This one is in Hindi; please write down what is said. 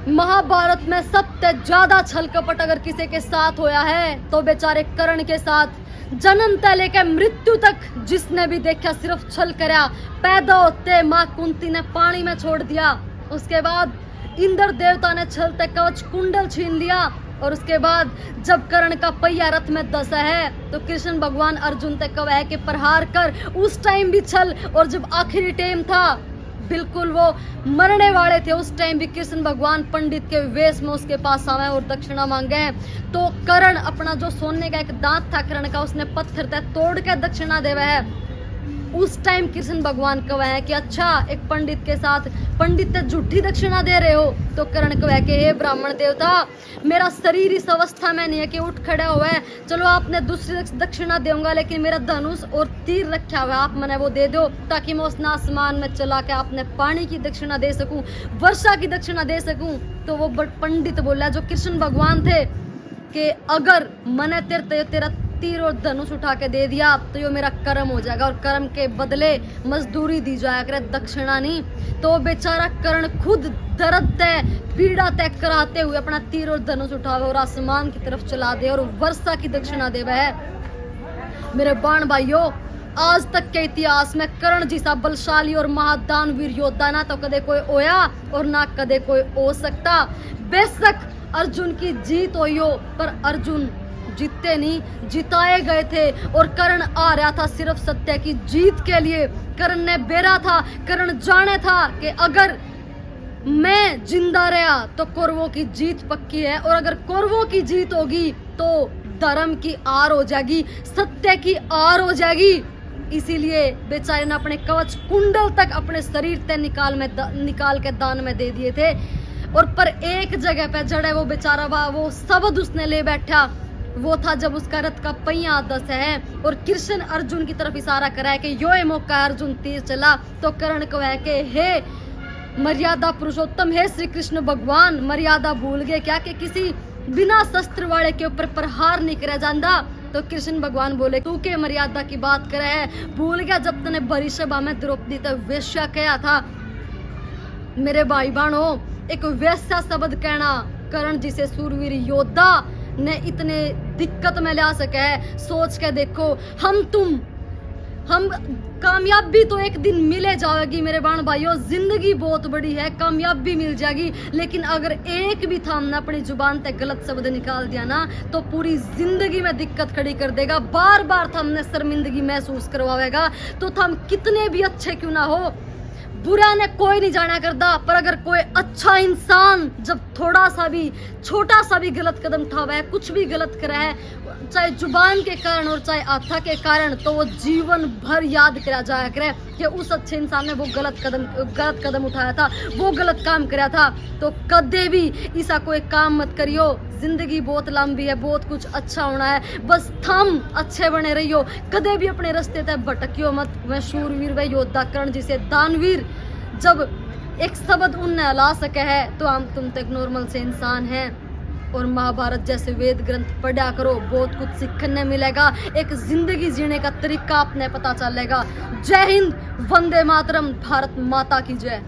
महाभारत में सबसे ज्यादा छल कपट अगर किसी के साथ होया है तो बेचारे कर्ण के साथ। जन्म से लेकर मृत्यु तक जिसने भी देखा सिर्फ छल करया। पैदा होते माँ कुंती ने पानी में छोड़ दिया। उसके बाद इंद्र देवता ने छल से कवच कुंडल छीन लिया। और उसके बाद जब कर्ण का पहिया रथ में दसा है तो कृष्ण भगवान अर्जुन तक कहा है कि प्रहार कर। उस टाइम भी छल। और जब आखिरी टाइम था बिल्कुल वो मरने वाले थे उस टाइम भी कृष्ण भगवान पंडित के वेश में उसके पास आवे और दक्षिणा मांगे हैं। तो कर्ण अपना जो सोने का एक दांत था कर्ण का उसने पत्थर तय तोड़ के दक्षिणा देवे है। उस टाइम कृष्ण भगवान कहे हैं कि अच्छा एक पंडित के साथ पंडित झूठी दक्षिणा दे रहे हो। तो कर्ण कहे कि हे ब्राह्मण देवता मेरा शरीर इस अवस्था में नहीं है कि उठ खड़ा हुआ है। चलो आपने दूसरी दक्षिणा दूंगा लेकिन मेरा धनुष और तीर रखा हुआ है आप मैंने वो दे दो ताकि मैं उस आसमान में चला के आपने पानी की दक्षिणा दे सकूं वर्षा की दक्षिणा दे सकूं। तो वो पंडित बोला जो कृष्ण भगवान थे कि अगर मैंने तेरा तीर और धनुष उठा के दे दिया तो ये मेरा कर्म हो जाएगा और कर्म के बदले मजदूरी दी जाया करे दक्षिणा नहीं। तो बेचारा कर्ण खुद दर्द तय पीड़ा तय कराते हुए अपना तीर और धनुष उठावे और आसमान की तरफ चला दे और वर्षा की दक्षिणा देवे है। मेरे बाण भाइयों आज तक के इतिहास में कर्ण जैसा बलशाली और महादानवीर योद्धा ना तो कदे कोई होया और ना कदे कोई हो सकता। बेशक अर्जुन की जीत हुई हो पर अर्जुन जीते नहीं जिताए गए थे और कर्ण आ रहा था सिर्फ सत्य की जीत के लिए। कर्ण ने बेरा था कर्ण जाने था कि अगर मैं जिंदा रहा तो कौरवों की जीत पक्की है और अगर कौरवों की जीत होगी तो धर्म की आर हो जाएगी सत्य की आर हो जाएगी। इसीलिए बेचारे ने अपने कवच कुंडल तक अपने शरीर से निकाल के दान में दे दिए थे। और पर एक जगह पे जड़े वो बेचारा वो शब्द उसने ले बैठा वो था जब उसका रथ का पहिया दस है और कृष्ण अर्जुन की तरफ इशारा करा है कि यो मौका अर्जुन तीर चला। तो कर्ण को है कि हे मर्यादा पुरुषोत्तम हे श्री कृष्ण भगवान मर्यादा भूल गए क्या कि किसी बिना शस्त्र वाले के ऊपर प्रहार नहीं करा जाता। तो कृष्ण भगवान बोले तू के मर्यादा की बात करे है भूल गया जब तूने बड़ी सभा में द्रौपदी तो वेश्या कहा था। मेरे भाई बहनों एक वेश्या शब्द कहना कर्ण जिसे सूरवीर योद्धा ने इतने दिक्कत में ला सके है। सोच के देखो हम कामयाबी तो एक दिन मिले जाएगी मेरे बाण भाइयों। जिंदगी बहुत बड़ी है कामयाबी मिल जाएगी लेकिन अगर एक भी था हमने अपनी जुबान से गलत शब्द निकाल दिया ना तो पूरी जिंदगी में दिक्कत खड़ी कर देगा। बार बार था हमने शर्मिंदगी महसूस करवाएगा। तो हम कितने भी अच्छे क्यों ना हो बुरा ने कोई नहीं जाना करता पर अगर कोई अच्छा इंसान जब थोड़ा सा भी छोटा सा भी गलत कदम उठावा है कुछ भी गलत करा है चाहे जुबान के कारण और चाहे आत्मा के कारण तो वो जीवन भर याद करा जाया करे कि उस अच्छे इंसान ने वो गलत कदम उठाया था वो गलत काम करा था। तो कदे भी ऐसा कोई काम मत करियो। जिंदगी बहुत लंबी है बहुत कुछ अच्छा होना है बस थम अच्छे बने रहियो कदे भी अपने रास्ते तक भटकियो मत। वह शूरवीर वह योद्धा कर्ण जिसे दानवीर जब एक शब्द उनने हला सके है तो हम तुम तक नॉर्मल से इंसान हैं। और महाभारत जैसे वेद ग्रंथ पढ़ा करो बहुत कुछ सीखने मिलेगा एक जिंदगी जीने का तरीका अपने पता चलेगा। जय हिंद वंदे मातरम भारत माता की जय।